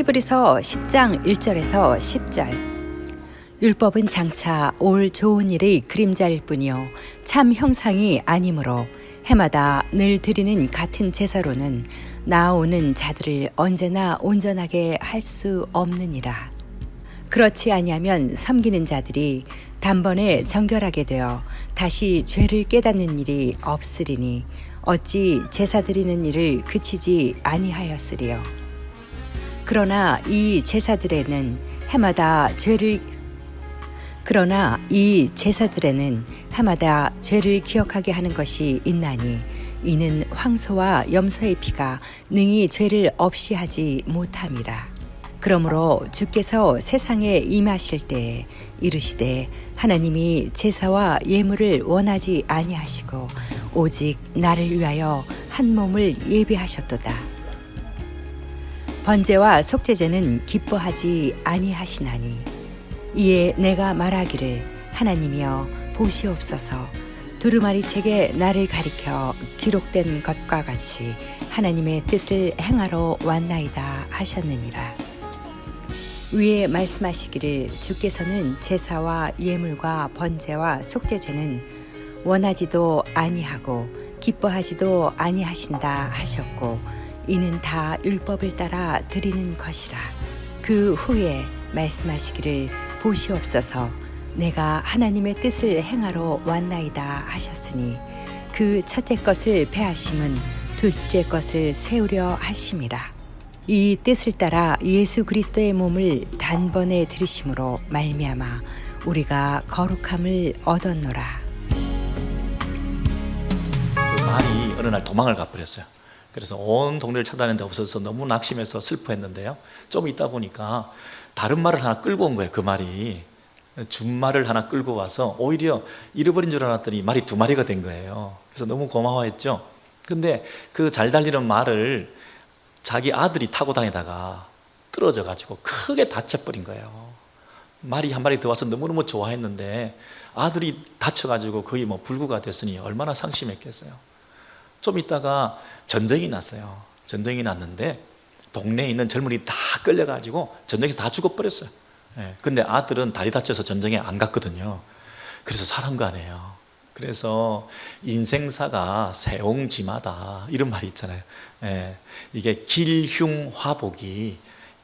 히브리서 10장 1절에서 10절. 율법은 장차 올 좋은 일의 그림자일 뿐이요 참 형상이 아니므로 해마다 늘 드리는 같은 제사로는 나아오는 자들을 언제나 온전하게 할 수 없느니라. 그렇지 아니하면 섬기는 자들이 단번에 정결하게 되어 다시 죄를 깨닫는 일이 없으리니 어찌 제사 드리는 일을 그치지 아니하였으리요. 그러나 이 제사들에는 해마다 죄를 기억하게 하는 것이 있나니 이는 황소와 염소의 피가 능히 죄를 없이 하지 못함이라. 그러므로 주께서 세상에 임하실 때에 이르시되 하나님이 제사와 예물을 원하지 아니하시고 오직 나를 위하여 한 몸을 예비하셨도다. 번제와 속죄제는 기뻐하지 아니하시나니 이에 내가 말하기를 하나님이여 보시옵소서 두루마리 책에 나를 가리켜 기록된 것과 같이 하나님의 뜻을 행하러 왔나이다 하셨느니라. 위에 말씀하시기를 주께서는 제사와 예물과 번제와 속죄제는 원하지도 아니하고 기뻐하지도 아니하신다 하셨고 이는 다 율법을 따라 드리는 것이라. 그 후에 말씀하시기를 보시옵소서 내가 하나님의 뜻을 행하러 왔나이다 하셨으니 그 첫째 것을 패하심은 둘째 것을 세우려 하심이라. 이 뜻을 따라 예수 그리스도의 몸을 단번에 들이심으로 말미암아 우리가 거룩함을 얻었노라. 그 말이 어느 날 도망을 가버렸어요. 그래서 온 동네를 찾아내는데 없어서 너무 낙심해서 슬퍼했는데요. 좀 있다 보니까 다른 말을 하나 끌고 온 거예요. 그 말이 준말을 하나 끌고 와서 오히려 잃어버린 줄 알았더니 말이 두 마리가 된 거예요. 그래서 너무 고마워했죠. 근데 그 잘 달리는 말을 자기 아들이 타고 다니다가 떨어져 가지고 크게 다쳐버린 거예요. 말이 한 마리 더 와서 너무너무 좋아했는데 아들이 다쳐가지고 거의 불구가 됐으니 얼마나 상심했겠어요. 좀 있다가 전쟁이 났어요. 전쟁이 났는데 동네에 있는 젊은이 다 끌려가지고 전쟁에서 다 죽어버렸어요. 근데 아들은 다리 다쳐서 전쟁에 안 갔거든요. 그래서 살은 거 아니에요. 그래서 인생사가 세옹지마다 이런 말이 있잖아요. 이게 길흉화복이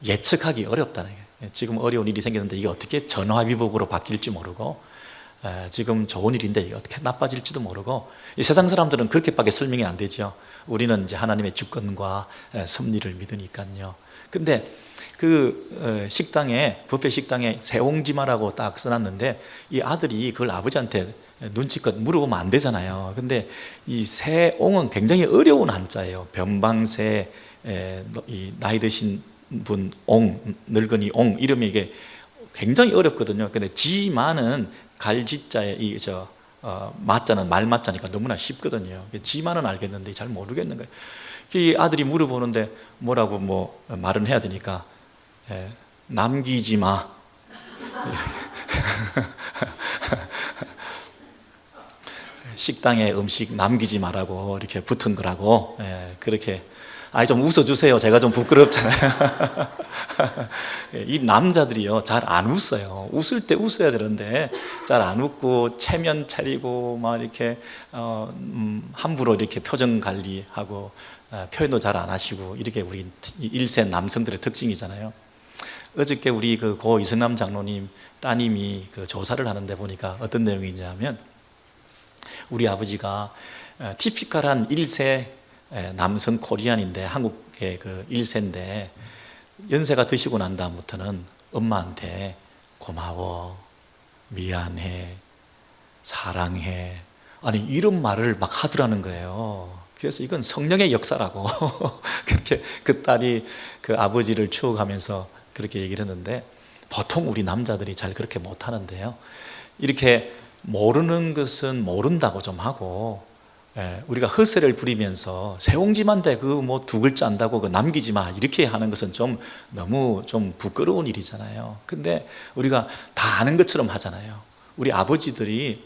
예측하기 어렵다는 거예요. 지금 어려운 일이 생겼는데 이게 어떻게 전화위복으로 바뀔지 모르고 지금 좋은 일인데 이게 어떻게 나빠질지도 모르고 이 세상 사람들은 그렇게밖에 설명이 안 되죠. 우리는 이제 하나님의 주권과 섭리를 믿으니까요. 근데 그 식당에 뷔페 식당에 세옹지마라고 딱 써놨는데 이 아들이 그걸 아버지한테 눈치껏 물어보면 안 되잖아요. 근데 이 세옹은 굉장히 어려운 한자예요. 변방세, 이 나이 드신 분 옹, 늙은이 옹 이름이 이게 굉장히 어렵거든요. 근데 지만은 갈지자에 마자는 말마자니까 너무나 쉽거든요. 지만은 알겠는데 잘 모르겠는 거예요. 이 아들이 물어보는데 뭐라고 말은 해야 되니까 남기지 마. 식당에 음식 남기지 말라고 이렇게 붙은 거라고. 그렇게 좀 웃어주세요. 제가 좀 부끄럽잖아요. 이 남자들이요 잘 안 웃어요. 웃을 때 웃어야 되는데 잘 안 웃고 체면 차리고 막 이렇게 함부로 이렇게 표정 관리하고 표현도 잘 안 하시고 이렇게 우리 1세 남성들의 특징이잖아요. 어저께 우리 고 이승남 장로님 따님이 조사를 하는데 보니까 어떤 내용이냐면 우리 아버지가 티피컬한 1세 남성 코리안인데 한국의 1세인데 연세가 드시고 난 다음부터는 엄마한테 고마워, 미안해, 사랑해 이런 말을 막 하더라는 거예요. 그래서 이건 성령의 역사라고 그렇게 그 딸이 그 아버지를 추억하면서 그렇게 얘기를 했는데 보통 우리 남자들이 잘 그렇게 못하는데요. 이렇게 모르는 것은 모른다고 좀 하고 우리가 허세를 부리면서 세옹지만데 두 글자 안다고 남기지 마 이렇게 하는 것은 너무 부끄러운 일이잖아요. 근데 우리가 다 아는 것처럼 하잖아요. 우리 아버지들이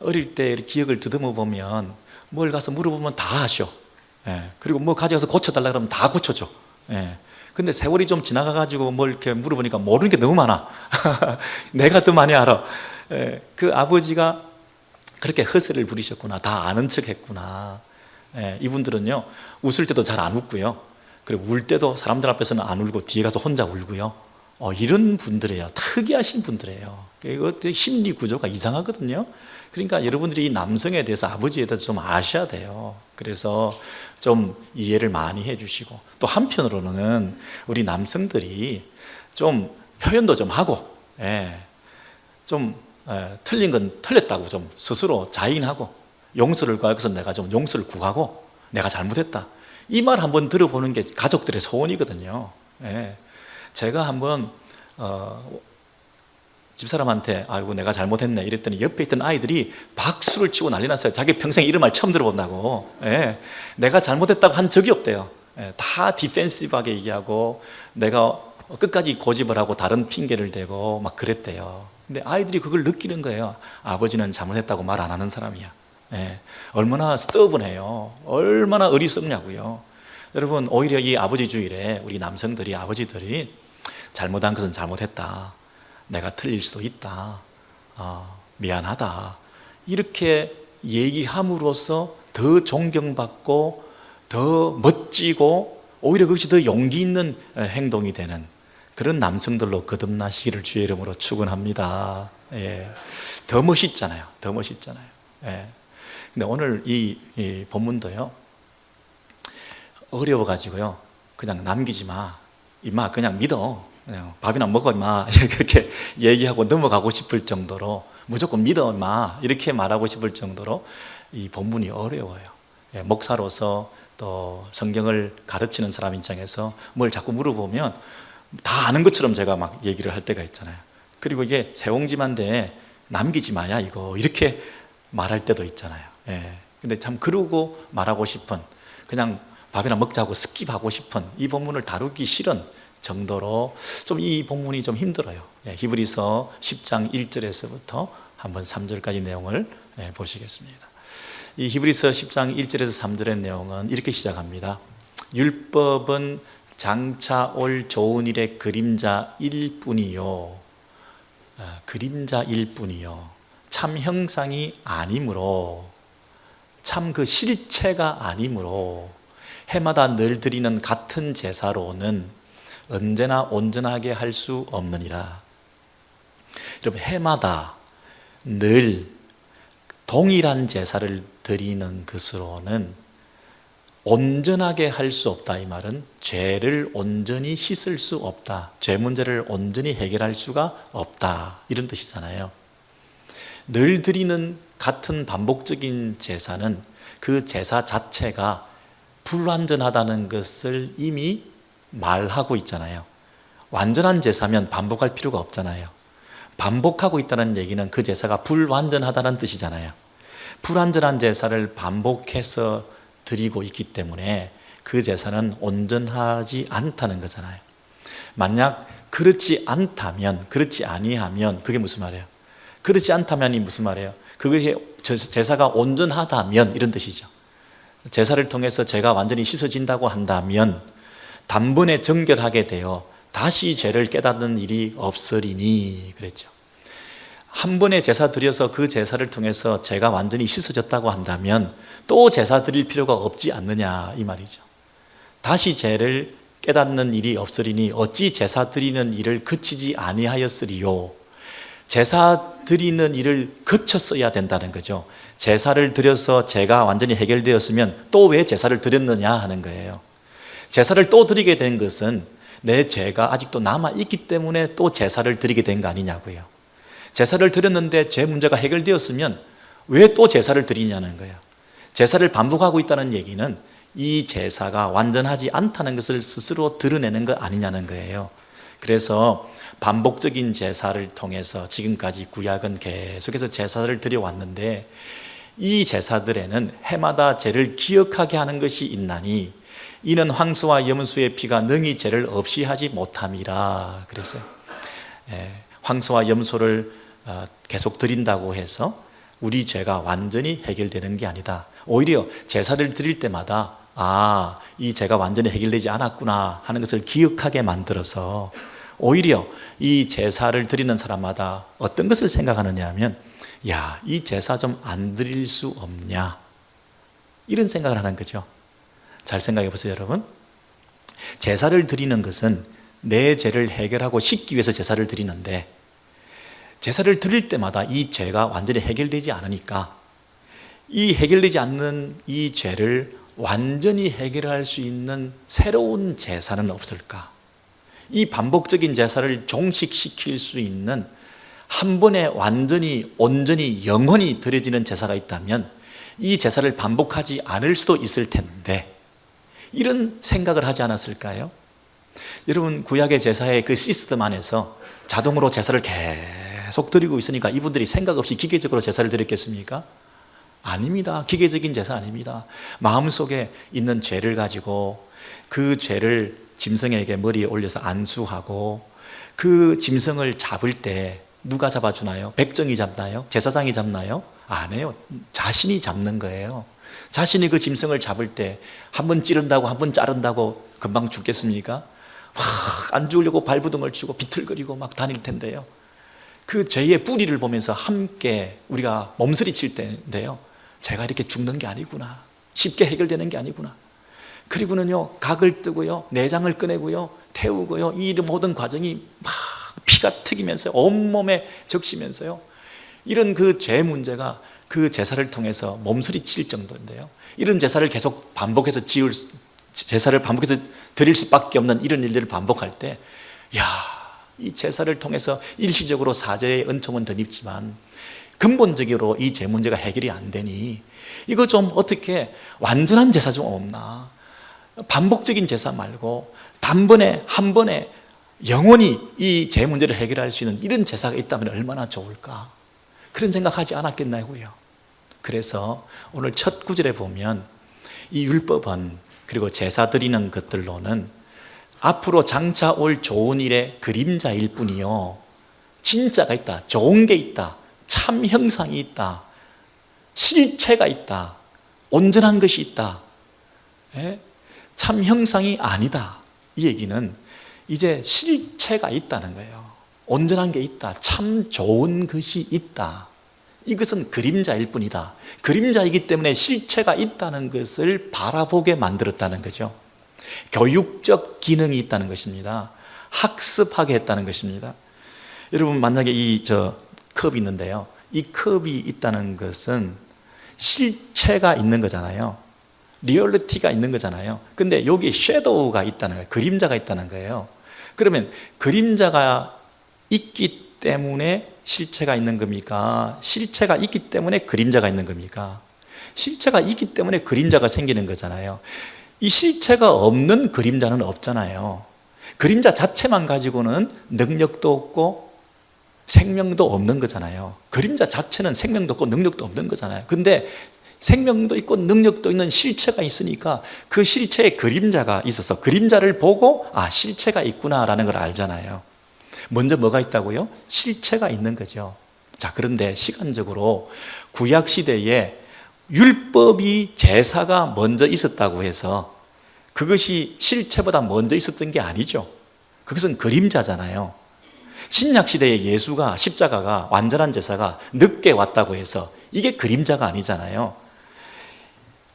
어릴 때 기억을 더듬어 보면 뭘 가서 물어보면 다 하셔. 그리고 가져가서 고쳐달라 그러면 다 고쳐줘. 근데 세월이 좀 지나가가지고 뭘 이렇게 물어보니까 모르는 게 너무 많아. 내가 더 많이 알아. 그 아버지가 그렇게 허세를 부리셨구나. 다 아는 척 했구나. 이분들은요, 웃을 때도 잘 안 웃고요. 그리고 울 때도 사람들 앞에서는 안 울고 뒤에 가서 혼자 울고요. 이런 분들이에요. 특이하신 분들이에요. 이거 심리 구조가 이상하거든요. 그러니까 여러분들이 이 남성에 대해서, 아버지에 대해서 좀 아셔야 돼요. 그래서 좀 이해를 많이 해주시고, 또 한편으로는 우리 남성들이 좀 표현도 좀 하고, 틀린 건 틀렸다고 좀 스스로 자인하고, 용서를 구하고서 내가 좀 용서를 구하고, 내가 잘못했다, 이 말 한번 들어보는 게 가족들의 소원이거든요. 제가 한번 집사람한테 아이고 내가 잘못했네 이랬더니 옆에 있던 아이들이 박수를 치고 난리 났어요. 자기 평생 이런 말 처음 들어본다고. 내가 잘못했다고 한 적이 없대요. 다 디펜시브하게 얘기하고 내가 끝까지 고집을 하고 다른 핑계를 대고 막 그랬대요. 근데 아이들이 그걸 느끼는 거예요. 아버지는 잘못했다고 말 안 하는 사람이야. 얼마나 스터분해요. 얼마나 어리석냐고요. 여러분, 오히려 이 아버지 주일에 우리 남성들이, 아버지들이 잘못한 것은 잘못했다, 내가 틀릴 수도 있다, 미안하다, 이렇게 얘기함으로써 더 존경받고 더 멋지고 오히려 그것이 더 용기 있는 행동이 되는 그런 남성들로 거듭나시기를 주의 이름으로 축원합니다. 더 멋있잖아요. 더 멋있잖아요. 근데 오늘 이 본문도요, 어려워가지고요, 그냥 남기지 마, 임마 그냥 믿어, 그냥 밥이나 먹어 임마, 이렇게 얘기하고 넘어가고 싶을 정도로, 무조건 믿어 임마 이렇게 말하고 싶을 정도로 이 본문이 어려워요. 목사로서 또 성경을 가르치는 사람 입장에서 뭘 자꾸 물어보면 다 아는 것처럼 제가 막 얘기를 할 때가 있잖아요. 그리고 이게 새옹지만데 남기지 마야 이거, 이렇게 말할 때도 있잖아요. 근데 참 그러고 말하고 싶은, 그냥 밥이나 먹자고 스킵하고 싶은 이 본문을 다루기 싫은 정도로 좀 이 본문이 좀 힘들어요. 히브리서 10장 1절에서부터 한번 3절까지 내용을 보시겠습니다. 이 히브리서 10장 1절에서 3절의 내용은 이렇게 시작합니다. 율법은 장차 올 좋은 일의 그림자일 뿐이요, 그림자일 뿐이요, 참 형상이 아니므로, 참 그 실체가 아니므로 해마다 늘 드리는 같은 제사로는 언제나 온전하게 할 수 없느니라. 여러분, 해마다 늘 동일한 제사를 드리는 것으로는 온전하게 할 수 없다. 이 말은 죄를 온전히 씻을 수 없다, 죄 문제를 온전히 해결할 수가 없다, 이런 뜻이잖아요. 늘 드리는 같은 반복적인 제사는 그 제사 자체가 불완전하다는 것을 이미 말하고 있잖아요. 완전한 제사면 반복할 필요가 없잖아요. 반복하고 있다는 얘기는 그 제사가 불완전하다는 뜻이잖아요. 불완전한 제사를 반복해서 드리고 있기 때문에 그 제사는 온전하지 않다는 거잖아요. 만약 그렇지 않다면, 그렇지 아니하면, 그게 무슨 말이에요? 그렇지 않다면이 무슨 말이에요? 그게 제사가 온전하다면 이런 뜻이죠. 제사를 통해서 죄가 완전히 씻어진다고 한다면 단번에 정결하게 되어 다시 죄를 깨닫는 일이 없으리니 그랬죠. 한 번에 제사 드려서 그 제사를 통해서 죄가 완전히 씻어졌다고 한다면 또 제사 드릴 필요가 없지 않느냐, 이 말이죠. 다시 죄를 깨닫는 일이 없으리니 어찌 제사 드리는 일을 그치지 아니하였으리요. 제사 드리는 일을 거쳤어야 된다는 거죠. 제사를 드려서 죄가 완전히 해결되었으면 또 왜 제사를 드렸느냐 하는 거예요. 제사를 또 드리게 된 것은 내 죄가 아직도 남아있기 때문에 또 제사를 드리게 된 거 아니냐고요. 제사를 드렸는데 죄 문제가 해결되었으면 왜 또 제사를 드리냐는 거예요. 제사를 반복하고 있다는 얘기는 이 제사가 완전하지 않다는 것을 스스로 드러내는 거 아니냐는 거예요. 그래서 반복적인 제사를 통해서 지금까지 구약은 계속해서 제사를 드려왔는데 이 제사들에는 해마다 죄를 기억하게 하는 것이 있나니 이는 황소와 염소의 피가 능히 죄를 없이 하지 못함이라 그랬어요. 황소와 염소를 계속 드린다고 해서 우리 죄가 완전히 해결되는 게 아니다. 오히려 제사를 드릴 때마다 이 죄가 완전히 해결되지 않았구나 하는 것을 기억하게 만들어서 오히려 이 제사를 드리는 사람마다 어떤 것을 생각하느냐 하면, 야, 이 제사 좀 안 드릴 수 없냐, 이런 생각을 하는 거죠. 잘 생각해 보세요, 여러분. 제사를 드리는 것은 내 죄를 해결하고 씻기 위해서 제사를 드리는데, 제사를 드릴 때마다 이 죄가 완전히 해결되지 않으니까 이 해결되지 않는 이 죄를 완전히 해결할 수 있는 새로운 제사는 없을까? 이 반복적인 제사를 종식시킬 수 있는 한 번에 완전히 온전히 영원히 드려지는 제사가 있다면 이 제사를 반복하지 않을 수도 있을 텐데, 이런 생각을 하지 않았을까요? 여러분, 구약의 제사의 그 시스템 안에서 자동으로 제사를 계속 드리고 있으니까 이분들이 생각 없이 기계적으로 제사를 드렸겠습니까? 아닙니다. 기계적인 제사 아닙니다. 마음속에 있는 죄를 가지고 그 죄를 짐승에게 머리에 올려서 안수하고, 그 짐승을 잡을 때 누가 잡아주나요? 백정이 잡나요? 제사장이 잡나요? 안 해요. 자신이 잡는 거예요. 자신이 그 짐승을 잡을 때 한 번 찌른다고 한 번 자른다고 금방 죽겠습니까? 안 죽으려고 발부둥을 치고 비틀거리고 막 다닐 텐데요. 그 죄의 뿌리를 보면서 함께 우리가 몸서리 칠 때인데요, 제가 이렇게 죽는 게 아니구나, 쉽게 해결되는 게 아니구나. 그리고는요, 각을 뜨고요, 내장을 꺼내고요, 태우고요, 이 모든 과정이 막 피가 튀기면서 온몸에 적시면서요, 이런 그 죄 문제가 그 제사를 통해서 몸서리 칠 정도인데요, 이런 제사를 계속 반복해서 제사를 반복해서 드릴 수밖에 없는 이런 일들을 반복할 때, 이 제사를 통해서 일시적으로 사죄의 은총은 덧입지만 근본적으로 이 죄 문제가 해결이 안 되니 이거 좀 어떻게 완전한 제사 좀 없나, 반복적인 제사 말고 단번에 한 번에 영원히 이 죄 문제를 해결할 수 있는 이런 제사가 있다면 얼마나 좋을까, 그런 생각하지 않았겠냐고요. 그래서 오늘 첫 구절에 보면 이 율법은, 그리고 제사 드리는 것들로는 앞으로 장차 올 좋은 일의 그림자일 뿐이요, 진짜가 있다, 좋은 게 있다, 참 형상이 있다, 실체가 있다, 온전한 것이 있다, 참 형상이 아니다, 이 얘기는 이제 실체가 있다는 거예요. 온전한 게 있다, 참 좋은 것이 있다, 이것은 그림자일 뿐이다. 그림자이기 때문에 실체가 있다는 것을 바라보게 만들었다는 거죠. 교육적 기능이 있다는 것입니다. 학습하게 했다는 것입니다. 여러분, 만약에 이 컵이 있는데요, 이 컵이 있다는 것은 실체가 있는 거잖아요. 리얼리티가 있는 거잖아요. 근데 여기 섀도우가 있다는 거예요. 그림자가 있다는 거예요. 그러면 그림자가 있기 때문에 실체가 있는 겁니까? 실체가 있기 때문에 그림자가 있는 겁니까? 실체가 있기 때문에 그림자가 생기는 거잖아요. 이 실체가 없는 그림자는 없잖아요. 그림자 자체만 가지고는 능력도 없고 생명도 없는 거잖아요. 그림자 자체는 생명도 없고 능력도 없는 거잖아요. 근데 생명도 있고 능력도 있는 실체가 있으니까 그 실체에 그림자가 있어서 그림자를 보고 실체가 있구나라는 걸 알잖아요. 먼저 뭐가 있다고요? 실체가 있는 거죠. 자, 그런데 시간적으로 구약시대에 율법이, 제사가 먼저 있었다고 해서 그것이 실체보다 먼저 있었던 게 아니죠. 그것은 그림자잖아요. 신약시대에 예수가, 십자가가, 완전한 제사가 늦게 왔다고 해서 이게 그림자가 아니잖아요.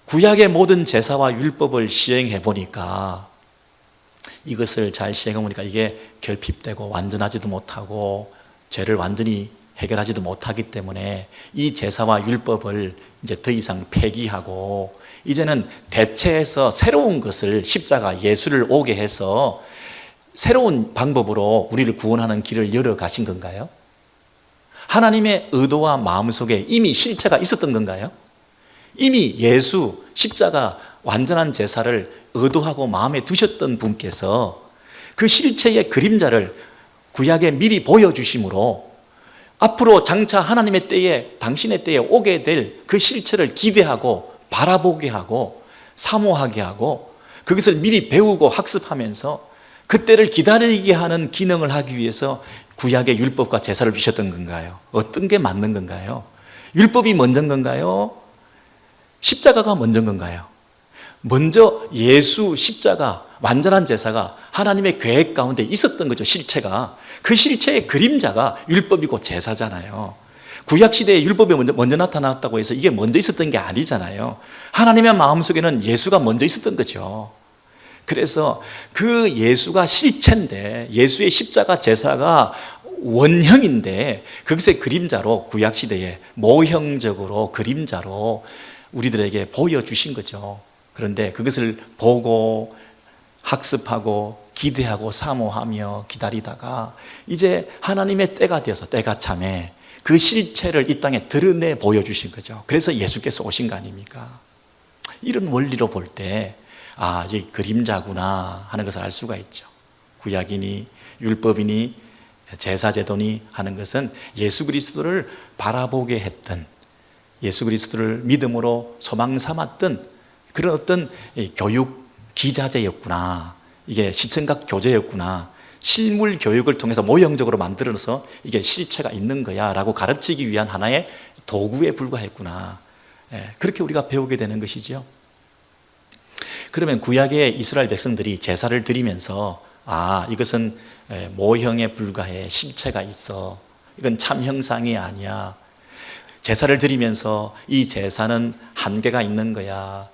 구약의 모든 제사와 율법을 시행해 보니까, 이것을 잘 시행해 보니까 이게 결핍되고 완전하지도 못하고 죄를 완전히 해결하지도 못하기 때문에 이 제사와 율법을 이제 더 이상 폐기하고 이제는 대체해서 새로운 것을, 십자가 예수를 오게 해서 새로운 방법으로 우리를 구원하는 길을 열어 가신 건가요? 하나님의 의도와 마음속에 이미 실체가 있었던 건가요? 이미 예수, 십자가, 완전한 제사를 의도하고 마음에 두셨던 분께서 그 실체의 그림자를 구약에 미리 보여주심으로 앞으로 장차 하나님의 때에, 당신의 때에 오게 될 그 실체를 기대하고 바라보게 하고 사모하게 하고 그것을 미리 배우고 학습하면서 그때를 기다리게 하는 기능을 하기 위해서 구약의 율법과 제사를 주셨던 건가요? 어떤 게 맞는 건가요? 율법이 먼저인 건가요? 십자가가 먼저인 건가요? 먼저 예수 십자가 완전한 제사가 하나님의 계획 가운데 있었던 거죠. 실체가. 그 실체의 그림자가 율법이고 제사잖아요. 구약시대에 율법이 먼저 나타났다고 해서 이게 먼저 있었던 게 아니잖아요. 하나님의 마음속에는 예수가 먼저 있었던 거죠. 그래서 그 예수가 실체인데, 예수의 십자가 제사가 원형인데, 그것의 그림자로 구약시대에 모형적으로 그림자로 우리들에게 보여주신 거죠. 그런데 그것을 보고 학습하고 기대하고 사모하며 기다리다가 이제 하나님의 때가 되어서, 때가 참에 그 실체를 이 땅에 드러내 보여주신 거죠. 그래서 예수께서 오신 거 아닙니까? 이런 원리로 볼 때 이게 그림자구나 하는 것을 알 수가 있죠. 구약이니 율법이니 제사제도니 하는 것은 예수 그리스도를 바라보게 했던, 예수 그리스도를 믿음으로 소망 삼았던 그런 어떤 교육 기자재였구나, 이게 시청각 교재였구나, 실물 교육을 통해서 모형적으로 만들어서 이게 실체가 있는 거야 라고 가르치기 위한 하나의 도구에 불과했구나, 그렇게 우리가 배우게 되는 것이죠. 그러면 구약의 이스라엘 백성들이 제사를 드리면서 이것은 모형에 불과해, 실체가 있어, 이건 참 형상이 아니야, 제사를 드리면서 이 제사는 한계가 있는 거야,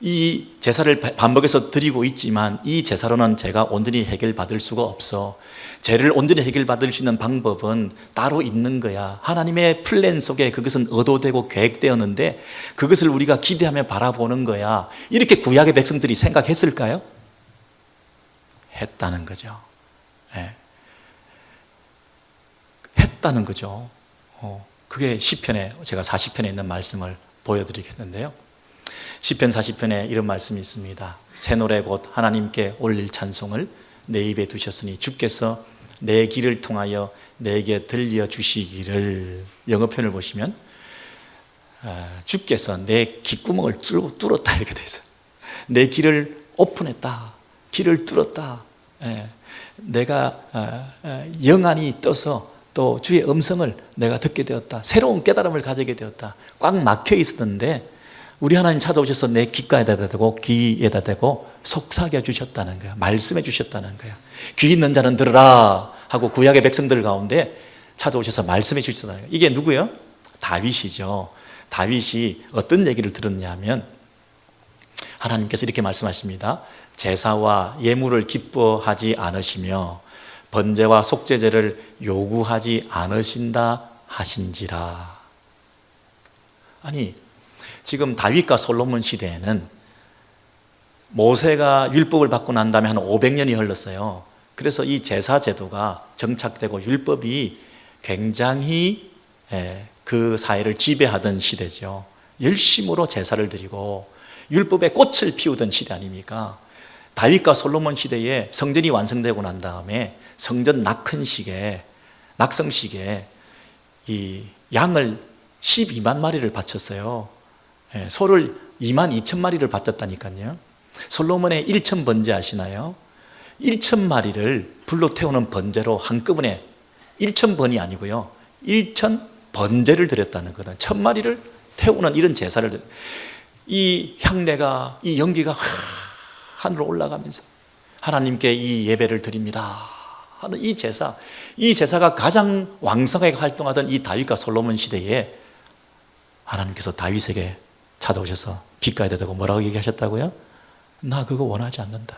이 제사를 반복해서 드리고 있지만 이 제사로는 제가 온전히 해결받을 수가 없어, 죄를 온전히 해결받을 수 있는 방법은 따로 있는 거야, 하나님의 플랜 속에 그것은 의도되고 계획되었는데 그것을 우리가 기대하며 바라보는 거야, 이렇게 구약의 백성들이 생각했을까요? 했다는 거죠. 했다는 거죠. 그게 시편에, 제가 40편에 있는 말씀을 보여드리겠는데요, 시편 40편에 이런 말씀이 있습니다. 새 노래 곧 하나님께 올릴 찬송을 내 입에 두셨으니 주께서 내 길을 통하여 내게 들려주시기를. 영어편을 보시면 주께서 내 귓구멍을 뚫었다 이렇게 돼 있어요. 내 길을 오픈했다, 길을 뚫었다, 내가 영안이 떠서 또 주의 음성을 내가 듣게 되었다, 새로운 깨달음을 가지게 되었다. 꽉 막혀 있었는데 우리 하나님 찾아오셔서 내 귓가에다 대고 귀에다 대고 속삭여 주셨다는 거예요. 말씀해 주셨다는 거예요. 귀 있는 자는 들으라 하고 구약의 백성들 가운데 찾아오셔서 말씀해 주셨다는 거예요. 이게 누구예요? 다윗이죠. 다윗이 어떤 얘기를 들었냐면 하나님께서 이렇게 말씀하십니다. 제사와 예물을 기뻐하지 않으시며 번제와 속죄제를 요구하지 않으신다 하신지라. 아니, 지금 다윗과 솔로몬 시대에는 모세가 율법을 받고 난 다음에 한 500년이 흘렀어요. 그래서 이 제사 제도가 정착되고 율법이 굉장히 그 사회를 지배하던 시대죠. 열심으로 제사를 드리고 율법의 꽃을 피우던 시대 아닙니까? 다윗과 솔로몬 시대에 성전이 완성되고 난 다음에 성전 낙성식에 이 양을 12만 마리를 바쳤어요. 소를 2만 2천 마리를 바쳤다니까요. 솔로몬의 1천 번제 아시나요? 1천 마리를 불로 태우는 번제로 한꺼번에 1천 번이 아니고요, 1천 번제를 드렸다는 거는 1,000마리를 태우는 이런 제사를, 이 향내가, 이 연기가 하늘로 올라가면서 하나님께 이 예배를 드립니다 하는 이 제사가 가장 왕성하게 활동하던 이 다윗과 솔로몬 시대에 하나님께서 다윗에게 찾아오셔서 귓가에다 대고 뭐라고 얘기하셨다고요? 나 그거 원하지 않는다.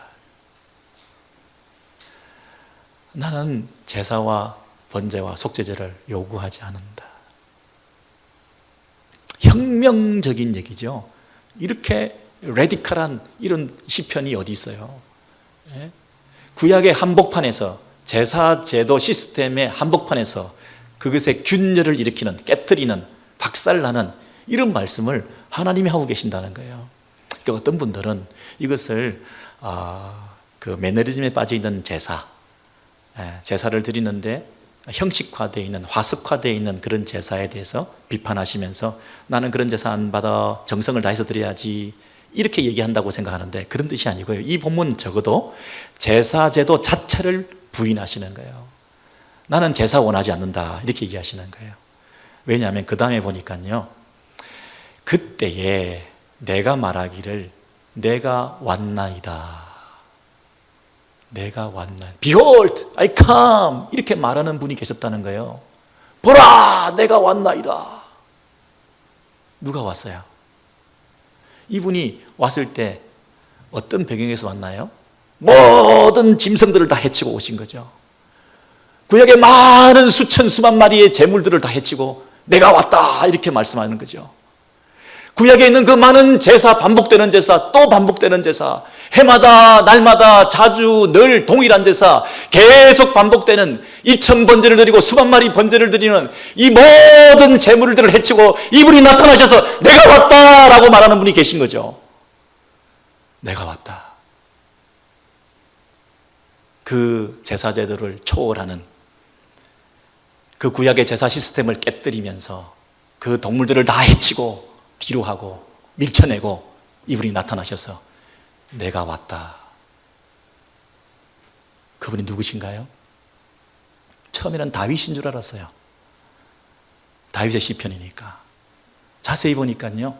나는 제사와 번제와 속죄제를 요구하지 않는다. 혁명적인 얘기죠. 이렇게 레디컬한 이런 시편이 어디 있어요? 구약의 한복판에서, 제사제도 시스템의 한복판에서 그것의 균열을 일으키는, 깨트리는, 박살나는 이런 말씀을 하나님이 하고 계신다는 거예요. 그러니까 어떤 분들은 이것을 그 매너리즘에 빠져 있는 제사를 드리는데 형식화되어 있는, 화석화되어 있는 그런 제사에 대해서 비판하시면서 나는 그런 제사 안 받아, 정성을 다해서 드려야지, 이렇게 얘기한다고 생각하는데 그런 뜻이 아니고요. 이 본문 적어도 제사제도 자체를 부인하시는 거예요. 나는 제사 원하지 않는다 이렇게 얘기하시는 거예요. 왜냐하면 그 다음에 보니까요, 그때에 내가 말하기를 내가 왔나이다. 내가 왔나이다. Behold, I come. 이렇게 말하는 분이 계셨다는 거예요. 보라, 내가 왔나이다. 누가 왔어요? 이분이 왔을 때 어떤 배경에서 왔나요? 모든 짐승들을 다 해치고 오신 거죠. 구약의 많은 수천 수만 마리의 재물들을 다 해치고 내가 왔다 이렇게 말씀하는 거죠. 구약에 있는 그 많은 제사, 반복되는 제사, 또 반복되는 제사, 해마다 날마다 자주 늘 동일한 제사, 계속 반복되는 1000번제를 드리고 수만 마리 번제를 드리는 이 모든 재물들을 해치고 이분이 나타나셔서 내가 왔다라고 말하는 분이 계신 거죠. 내가 왔다. 그 제사 제도를 초월하는 그 구약의 제사 시스템을 깨뜨리면서 그 동물들을 다 해치고 뒤로 하고 밀쳐내고 이분이 나타나셔서 내가 왔다. 그분이 누구신가요? 처음에는 다윗인 줄 알았어요. 다윗의 시편이니까. 자세히 보니까요,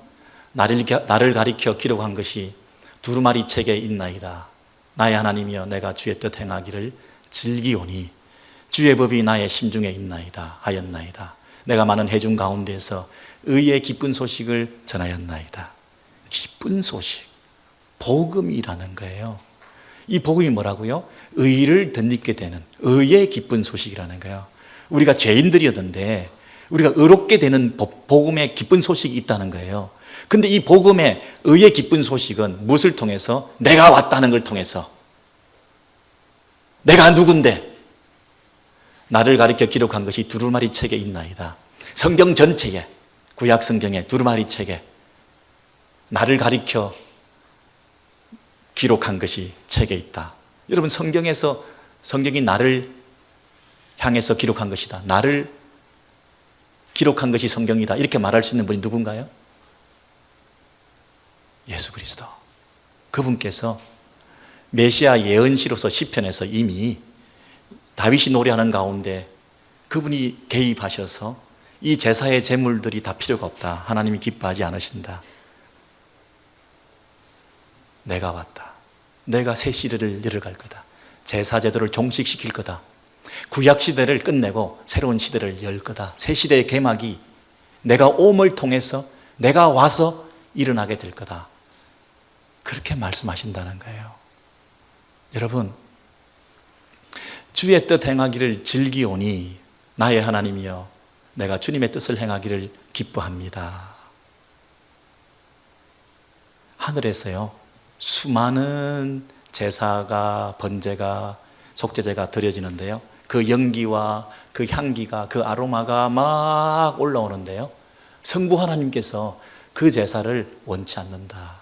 나를 가리켜 기록한 것이 두루마리 책에 있나이다. 나의 하나님이여 내가 주의 뜻 행하기를 즐기오니 주의 법이 나의 심중에 있나이다 하였나이다. 내가 많은 회중 가운데서 의의 기쁜 소식을 전하였나이다. 기쁜 소식, 복음이라는 거예요. 이 복음이 뭐라고요? 의를 덧입게 되는 의의 기쁜 소식이라는 거예요. 우리가 죄인들이었는데 우리가 의롭게 되는 복음의 기쁜 소식이 있다는 거예요. 근데 이 복음의 의의 기쁜 소식은 무엇을 통해서? 내가 왔다는 걸 통해서. 내가 누군데? 나를 가리켜 기록한 것이 두루마리 책에 있나이다. 성경 전체에, 구약 성경에 두루마리 책에 나를 가리켜 기록한 것이 책에 있다. 여러분, 성경에서 성경이 나를 향해서 기록한 것이다. 나를 기록한 것이 성경이다. 이렇게 말할 수 있는 분이 누군가요? 예수 그리스도. 그분께서 메시아 예언시로서 시편에서 이미 다윗이 노래하는 가운데 그분이 개입하셔서 이 제사의 제물들이 다 필요가 없다. 하나님이 기뻐하지 않으신다. 내가 왔다. 내가 새 시대를 열어갈 거다. 제사 제도를 종식시킬 거다. 구약 시대를 끝내고 새로운 시대를 열 거다. 새 시대의 개막이 내가 옴을 통해서 내가 와서 일어나게 될 거다. 그렇게 말씀하신다는 거예요. 여러분, 주의 뜻 행하기를 즐기오니 나의 하나님이여 내가 주님의 뜻을 행하기를 기뻐합니다. 하늘에서요, 수많은 제사가, 번제가, 속죄제가 드려지는데요, 그 연기와 그 향기가, 그 아로마가 막 올라오는데요, 성부 하나님께서 그 제사를 원치 않는다.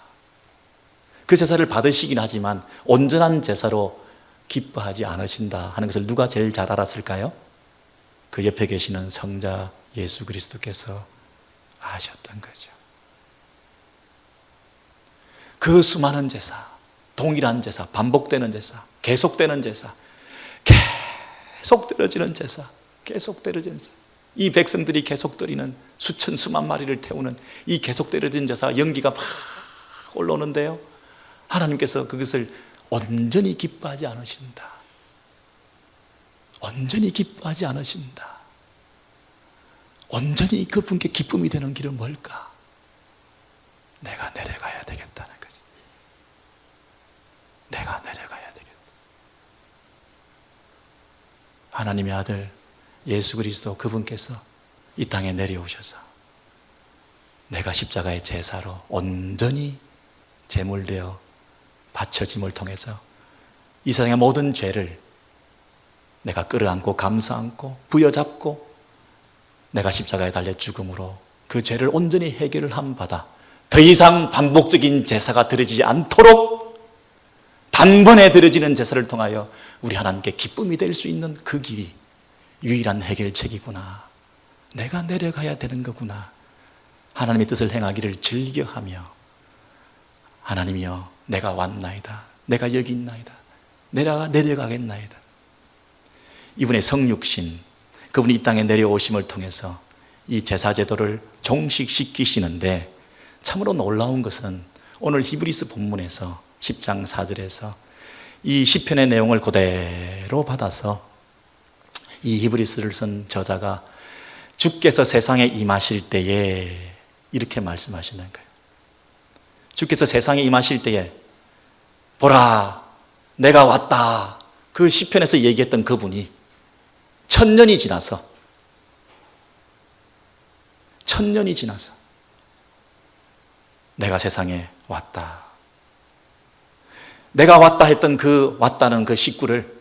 그 제사를 받으시긴 하지만 온전한 제사로 기뻐하지 않으신다 하는 것을 누가 제일 잘 알았을까요? 그 옆에 계시는 성자 예수 그리스도께서 아셨던 거죠. 그 수많은 제사, 동일한 제사, 반복되는 제사, 계속되는 제사, 계속 드려지는 제사, 계속 드려지는 제사, 이 백성들이 계속 드리는 수천 수만 마리를 태우는 이 계속 드려진 제사, 연기가 막 올라오는데요, 하나님께서 그것을 온전히 기뻐하지 않으신다. 온전히 기뻐하지 않으신다. 온전히 그분께 기쁨이 되는 길은 뭘까? 내가 내려가야 되겠다는 거지. 내가 내려가야 되겠다. 하나님의 아들 예수 그리스도 그분께서 이 땅에 내려오셔서 내가 십자가의 제사로 온전히 제물되어 바쳐짐을 통해서 이 세상의 모든 죄를 내가 끌어안고 감싸 안고 부여잡고 내가 십자가에 달려 죽음으로 그 죄를 온전히 해결을 한 바다, 더 이상 반복적인 제사가 드려지지 않도록 단번에 드려지는 제사를 통하여 우리 하나님께 기쁨이 될 수 있는 그 길이 유일한 해결책이구나. 내가 내려가야 되는 거구나. 하나님의 뜻을 행하기를 즐겨하며 하나님이여 내가 왔나이다. 내가 여기 있나이다. 내려가겠나이다. 이분의 성육신, 그분이 이 땅에 내려오심을 통해서 이 제사제도를 종식시키시는데 참으로 놀라운 것은 오늘 히브리서 본문에서 10장 4절에서 이 시편의 내용을 그대로 받아서 이 히브리서를 쓴 저자가 주께서 세상에 임하실 때에 이렇게 말씀하시는 거예요. 주께서 세상에 임하실 때에 보라 내가 왔다. 그 시편에서 얘기했던 그분이 천년이 지나서 내가 세상에 왔다. 내가 왔다 했던 그 왔다는 그 식구를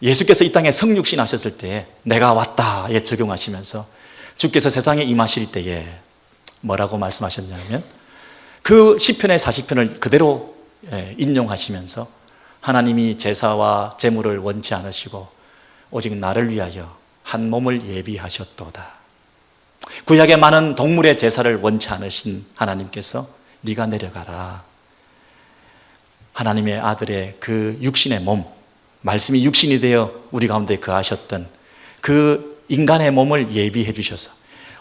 예수께서 이 땅에 성육신 하셨을 때에 내가 왔다에 적용하시면서 주께서 세상에 임하실 때에 뭐라고 말씀하셨냐면 그 시편의 40편을 그대로 인용하시면서 하나님이 제사와 제물을 원치 않으시고 오직 나를 위하여 한 몸을 예비하셨도다. 구약의 많은 동물의 제사를 원치 않으신 하나님께서 네가 내려가라. 하나님의 아들의 그 육신의 몸, 말씀이 육신이 되어 우리 가운데 거하셨던 그 인간의 몸을 예비해 주셔서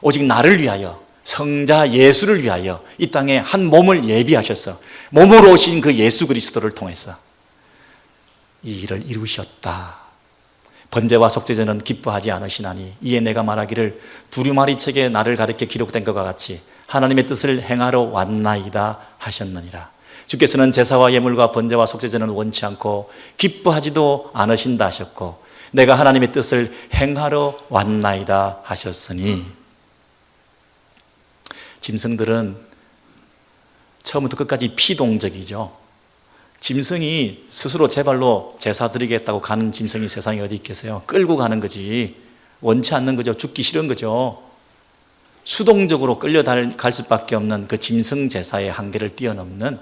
오직 나를 위하여 성자 예수를 위하여 이 땅에 한 몸을 예비하셔서 몸으로 오신 그 예수 그리스도를 통해서 이 일을 이루셨다. 번제와 속죄제는 기뻐하지 않으시나니 이에 내가 말하기를 두루마리 책에 나를 가리켜 기록된 것과 같이 하나님의 뜻을 행하러 왔나이다 하셨느니라. 주께서는 제사와 예물과 번제와 속죄제는 원치 않고 기뻐하지도 않으신다 하셨고 내가 하나님의 뜻을 행하러 왔나이다 하셨으니 짐승들은 처음부터 끝까지 피동적이죠. 짐승이 스스로 제 발로 제사 드리겠다고 가는 짐승이 세상에 어디 있겠어요? 끌고 가는 거지 원치 않는 거죠. 죽기 싫은 거죠. 수동적으로 끌려갈 수밖에 없는 그 짐승 제사의 한계를 뛰어넘는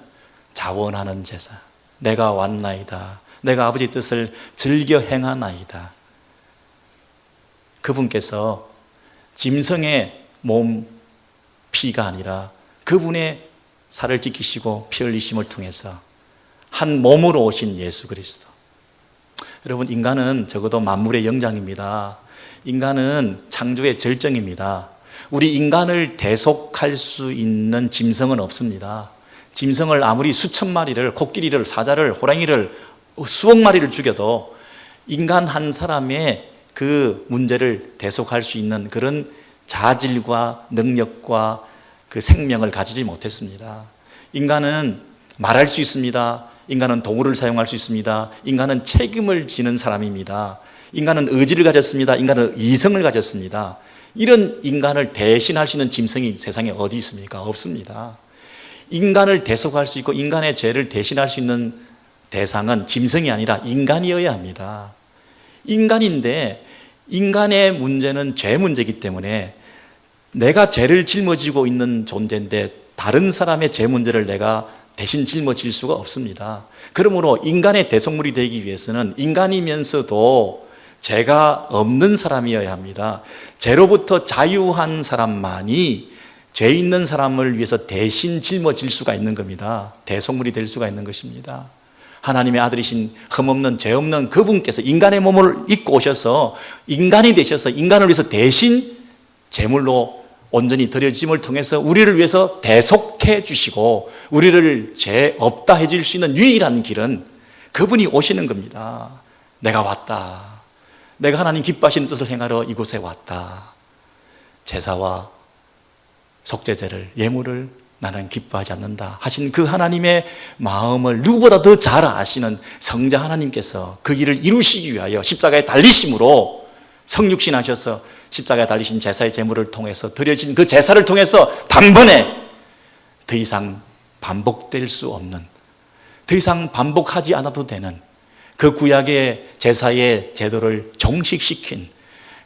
자원하는 제사. 내가 왔나이다. 내가 아버지 뜻을 즐겨 행하나이다. 그분께서 짐승의 몸 피가 아니라 그분의 살을 지키시고 피 흘리심을 통해서 한 몸으로 오신 예수 그리스도. 여러분, 인간은 적어도 만물의 영장입니다. 인간은 창조의 절정입니다. 우리 인간을 대속할 수 있는 짐승은 없습니다. 짐승을 아무리 수천 마리를, 코끼리를, 사자를, 호랑이를 수억 마리를 죽여도 인간 한 사람의 그 문제를 대속할 수 있는 그런 자질과 능력과 그 생명을 가지지 못했습니다. 인간은 말할 수 있습니다. 인간은 도구를 사용할 수 있습니다. 인간은 책임을 지는 사람입니다. 인간은 의지를 가졌습니다. 인간은 이성을 가졌습니다. 이런 인간을 대신할 수 있는 짐승이 세상에 어디 있습니까? 없습니다. 인간을 대속할 수 있고 인간의 죄를 대신할 수 있는 대상은 짐승이 아니라 인간이어야 합니다. 인간인데 인간의 문제는 죄 문제이기 때문에 내가 죄를 짊어지고 있는 존재인데 다른 사람의 죄 문제를 내가 대신 짊어질 수가 없습니다. 그러므로 인간의 대속물이 되기 위해서는 인간이면서도 죄가 없는 사람이어야 합니다. 죄로부터 자유한 사람만이 죄 있는 사람을 위해서 대신 짊어질 수가 있는 겁니다. 대속물이 될 수가 있는 것입니다. 하나님의 아들이신 흠없는 죄 없는 그분께서 인간의 몸을 입고 오셔서 인간이 되셔서 인간을 위해서 대신 제물로 온전히 드려짐을 통해서 우리를 위해서 대속해 주시고 우리를 죄 없다 해줄 수 있는 유일한 길은 그분이 오시는 겁니다. 내가 왔다. 내가 하나님 기뻐하시는 뜻을 행하러 이곳에 왔다. 제사와 속죄제를, 예물을 나는 기뻐하지 않는다 하신 그 하나님의 마음을 누구보다 더 잘 아시는 성자 하나님께서 그 일을 이루시기 위하여 십자가에 달리심으로 성육신하셔서 십자가에 달리신 제사의 제물을 통해서 드려진 그 제사를 통해서 단번에 더 이상 반복될 수 없는, 더 이상 반복하지 않아도 되는 그 구약의 제사의 제도를 종식시킨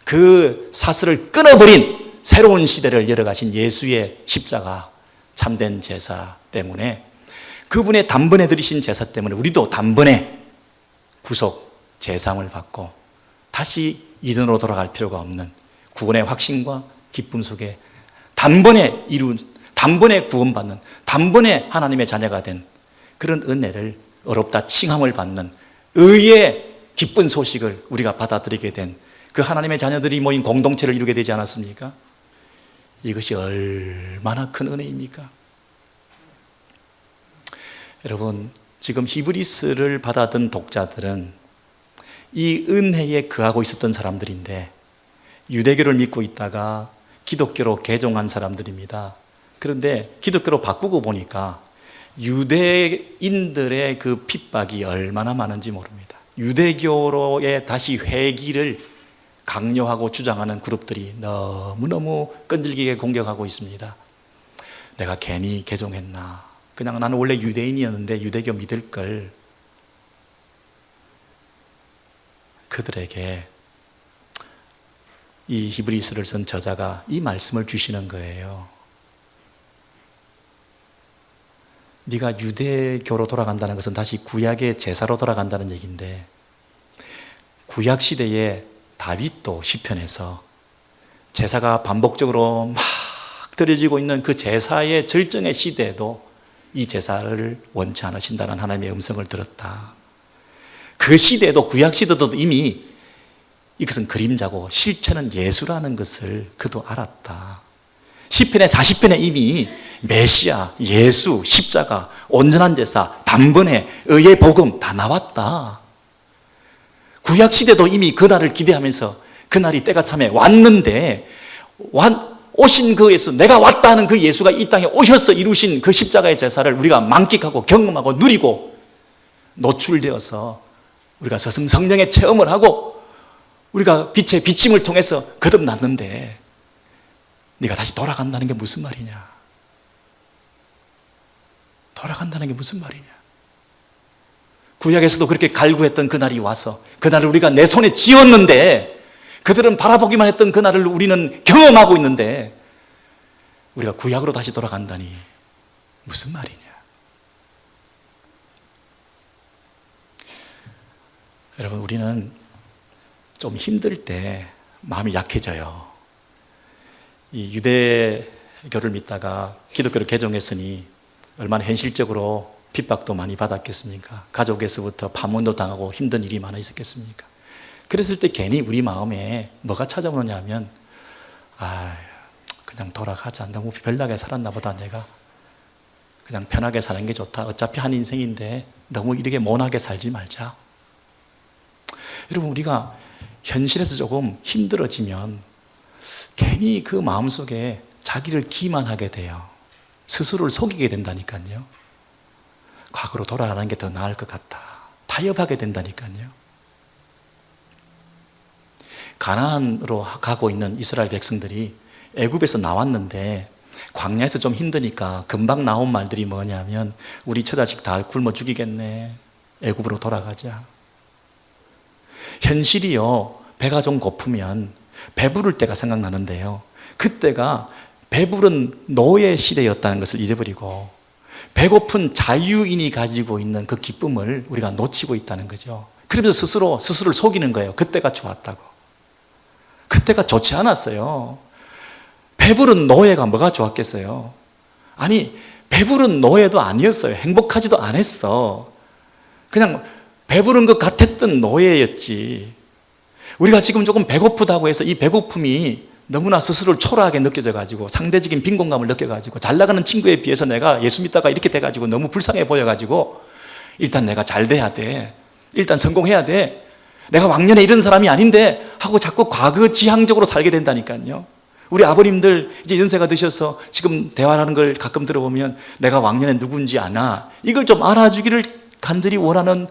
그 사슬을 끊어버린 새로운 시대를 열어가신 예수의 십자가 참된 제사 때문에, 그분의 단번에 드리신 제사 때문에 우리도 단번에 구속 제사함을 받고 다시 이전으로 돌아갈 필요가 없는 구원의 확신과 기쁨 속에 단번에 구원받는, 단번에 하나님의 자녀가 된 그런 은혜를, 어렵다 칭함을 받는 의의 기쁜 소식을 우리가 받아들이게 된 그 하나님의 자녀들이 모인 공동체를 이루게 되지 않았습니까? 이것이 얼마나 큰 은혜입니까? 여러분, 지금 히브리스를 받아든 독자들은 이 은혜에 거하고 있었던 사람들인데 유대교를 믿고 있다가 기독교로 개종한 사람들입니다. 그런데 기독교로 바꾸고 보니까 유대인들의 그 핍박이 얼마나 많은지 모릅니다. 유대교로의 다시 회귀를 강요하고 주장하는 그룹들이 너무너무 끈질기게 공격하고 있습니다. 내가 괜히 개종했나? 그냥 나는 원래 유대인이었는데 유대교 믿을 걸. 그들에게 이 히브리서를 쓴 저자가 이 말씀을 주시는 거예요. 네가 유대교로 돌아간다는 것은 다시 구약의 제사로 돌아간다는 얘기인데, 구약 시대에 다윗도 시편에서 제사가 반복적으로 막 드려지고 있는 그 제사의 절정의 시대에도 이 제사를 원치 않으신다는 하나님의 음성을 들었다. 그 시대에도, 구약 시대도 이미 이것은 그림자고 실체는 예수라는 것을 그도 알았다. 시편의 40편에 이미 메시아, 예수, 십자가, 온전한 제사, 단번에 의의 복음 다 나왔다. 구약 시대도 이미 그날을 기대하면서 그날이 때가 참에 왔는데, 오신 그 예수, 내가 왔다 하는 그 예수가 이 땅에 오셔서 이루신 그 십자가의 제사를 우리가 만끽하고 경험하고 누리고 노출되어서 우리가 성령의 체험을 하고 우리가 빛의 비침을 통해서 거듭났는데 네가 다시 돌아간다는 게 무슨 말이냐? 돌아간다는 게 무슨 말이냐? 구약에서도 그렇게 갈구했던 그날이 와서 그날을 우리가 내 손에 쥐었는데, 그들은 바라보기만 했던 그날을 우리는 경험하고 있는데 우리가 구약으로 다시 돌아간다니 무슨 말이냐? 여러분, 우리는 좀 힘들 때 마음이 약해져요. 이 유대교를 믿다가 기독교를 개종했으니 얼마나 현실적으로 핍박도 많이 받았겠습니까? 가족에서부터 파문도 당하고 힘든 일이 많아 있었겠습니까? 그랬을 때 괜히 우리 마음에 뭐가 찾아오느냐 하면, 그냥 돌아가자. 너무 별나게 살았나 보다. 내가 그냥 편하게 사는 게 좋다. 어차피 한 인생인데 너무 이렇게 모나게 살지 말자. 여러분, 우리가 현실에서 조금 힘들어지면 괜히 그 마음속에 자기를 기만하게 돼요. 스스로를 속이게 된다니까요. 과거로 돌아가는 게 더 나을 것 같다. 타협하게 된다니까요. 가나안으로 가고 있는 이스라엘 백성들이 애굽에서 나왔는데 광야에서 좀 힘드니까 금방 나온 말들이 뭐냐면, 우리 처자식 다 굶어 죽이겠네. 애굽으로 돌아가자. 현실이요, 배가 좀 고프면 배부를 때가 생각나는데요, 그때가 배부른 노예 시대였다는 것을 잊어버리고 배고픈 자유인이 가지고 있는 그 기쁨을 우리가 놓치고 있다는 거죠. 그러면서 스스로를 속이는 거예요. 그때가 좋았다고. 그때가 좋지 않았어요. 배부른 노예가 뭐가 좋았겠어요? 아니, 배부른 노예도 아니었어요. 행복하지도 않았어. 그냥 배부른 것 같았던 노예였지. 우리가 지금 조금 배고프다고 해서 이 배고픔이 너무나 스스로를 초라하게 느껴져가지고 상대적인 빈곤감을 느껴가지고 잘 나가는 친구에 비해서 내가 예수 믿다가 이렇게 돼가지고 너무 불쌍해 보여가지고 일단 내가 잘 돼야 돼. 일단 성공해야 돼. 내가 왕년에 이런 사람이 아닌데 하고 자꾸 과거 지향적으로 살게 된다니까요. 우리 아버님들 이제 연세가 드셔서 지금 대화하는 걸 가끔 들어보면 내가 왕년에 누군지 아나, 이걸 좀 알아주기를 간절히 원하는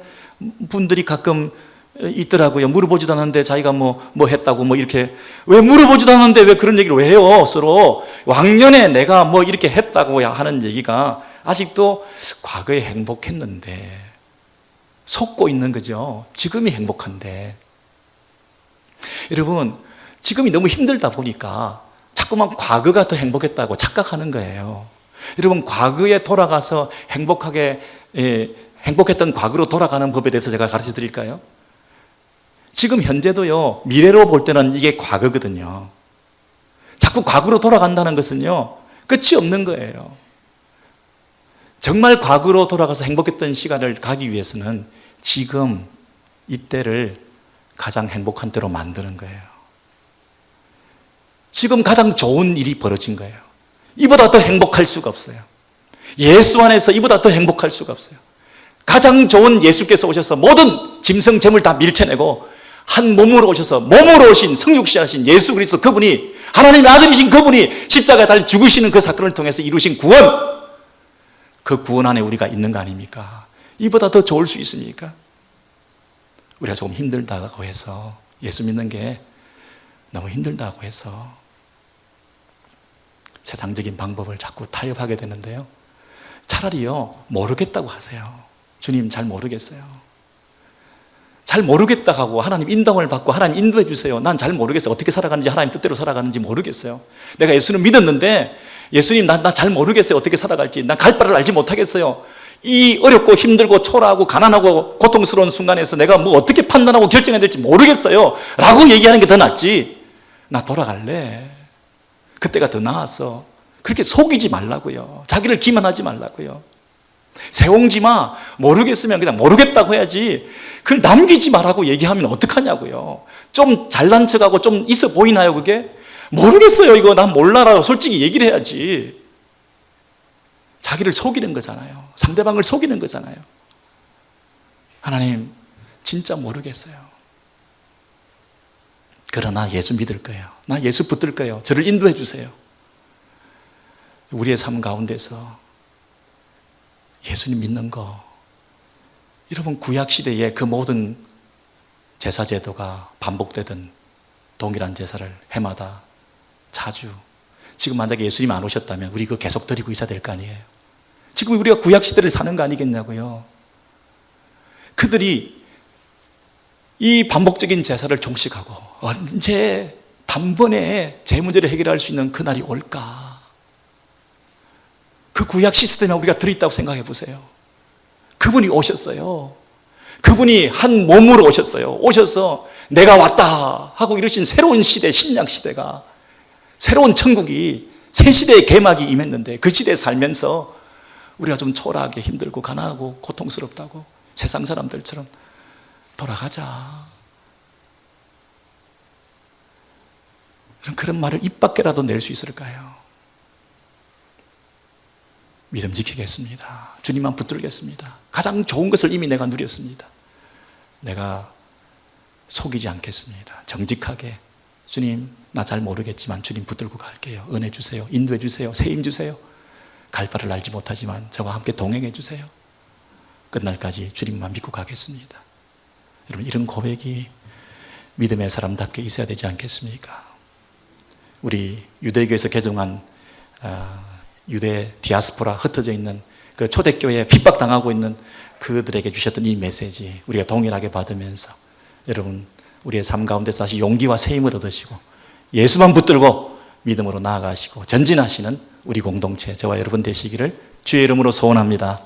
분들이 가끔 있더라고요. 물어보지도 않았는데 자기가 뭐 했다고 이렇게, 왜 물어보지도 않았는데 왜 그런 얘기를 왜 해요? 서로 왕년에 내가 이렇게 했다고 하는 얘기가 아직도 과거에 행복했는데 속고 있는 거죠. 지금이 행복한데. 여러분, 지금이 너무 힘들다 보니까 자꾸만 과거가 더 행복했다고 착각하는 거예요. 여러분, 과거에 돌아가서 행복했던 과거로 돌아가는 법에 대해서 제가 가르쳐 드릴까요? 지금 현재도요, 미래로 볼 때는 이게 과거거든요. 자꾸 과거로 돌아간다는 것은요, 끝이 없는 거예요. 정말 과거로 돌아가서 행복했던 시간을 가기 위해서는 지금 이때를 가장 행복한 때로 만드는 거예요. 지금 가장 좋은 일이 벌어진 거예요. 이보다 더 행복할 수가 없어요. 예수 안에서 이보다 더 행복할 수가 없어요. 가장 좋은 예수께서 오셔서 모든 짐승 재물 다 밀쳐내고 한 몸으로 오셔서 몸으로 오신 성육신하신 예수 그리스도, 그분이 하나님의 아들이신 그분이 십자가에 달려 죽으시는 그 사건을 통해서 이루신 구원, 그 구원 안에 우리가 있는 거 아닙니까? 이보다 더 좋을 수 있습니까? 우리가 조금 힘들다고 해서, 예수 믿는 게 너무 힘들다고 해서 세상적인 방법을 자꾸 타협하게 되는데요, 차라리요 모르겠다고 하세요. 주님 잘 모르겠어요. 잘 모르겠다 하고 하나님 인도를 받고 하나님 인도해 주세요. 난 잘 모르겠어요. 어떻게 살아가는지, 하나님 뜻대로 살아가는지 모르겠어요. 내가 예수는 믿었는데 예수님 나 잘 모르겠어요. 어떻게 살아갈지. 난 갈 바를 알지 못하겠어요. 이 어렵고 힘들고 초라하고 가난하고 고통스러운 순간에서 내가 뭐 어떻게 판단하고 결정해야 될지 모르겠어요 라고 얘기하는 게 더 낫지, 나 돌아갈래, 그때가 더 나았어, 그렇게 속이지 말라고요. 자기를 기만하지 말라고요. 세옹지 마. 모르겠으면 그냥 모르겠다고 해야지, 그걸 남기지 말라고 얘기하면 어떡하냐고요. 좀 잘난 척하고 좀 있어 보이나요 그게? 모르겠어요 이거 난 몰라라고 솔직히 얘기를 해야지. 자기를 속이는 거잖아요. 상대방을 속이는 거잖아요. 하나님 진짜 모르겠어요. 그러나 예수 믿을 거예요. 나 예수 붙들 거예요. 저를 인도해 주세요. 우리의 삶 가운데서 예수님 믿는 거, 여러분 구약시대에 그 모든 제사제도가 반복되던 동일한 제사를 해마다 자주, 지금 만약에 예수님 안 오셨다면 우리 그거 계속 드리고 있어야 될 거 아니에요. 지금 우리가 구약시대를 사는 거 아니겠냐고요. 그들이 이 반복적인 제사를 종식하고 언제 단번에 제 문제를 해결할 수 있는 그날이 올까? 그 구약 시스템에 우리가 들어있다고 생각해 보세요. 그분이 오셨어요. 그분이 한 몸으로 오셨어요. 오셔서 내가 왔다 하고 이러신 새로운 시대, 신약 시대가, 새로운 천국이, 새 시대의 개막이 임했는데 그 시대에 살면서 우리가 좀 초라하게 힘들고 가난하고 고통스럽다고 세상 사람들처럼 돌아가자, 그런 말을 입 밖에라도 낼 수 있을까요? 믿음 지키겠습니다. 주님만 붙들겠습니다. 가장 좋은 것을 이미 내가 누렸습니다. 내가 속이지 않겠습니다. 정직하게 주님 나 잘 모르겠지만 주님 붙들고 갈게요. 은혜 주세요. 인도해 주세요. 세임 주세요. 갈 바를 알지 못하지만 저와 함께 동행해 주세요. 끝날까지 주님만 믿고 가겠습니다. 여러분 이런 고백이 믿음의 사람답게 있어야 되지 않겠습니까? 우리 유대교에서 개종한 유대 디아스포라 흩어져 있는 그 초대교회에 핍박당하고 있는 그들에게 주셨던 이 메시지 우리가 동일하게 받으면서 여러분 우리의 삶 가운데서 다시 용기와 세임을 얻으시고 예수만 붙들고 믿음으로 나아가시고 전진하시는 우리 공동체 저와 여러분 되시기를 주의 이름으로 소원합니다.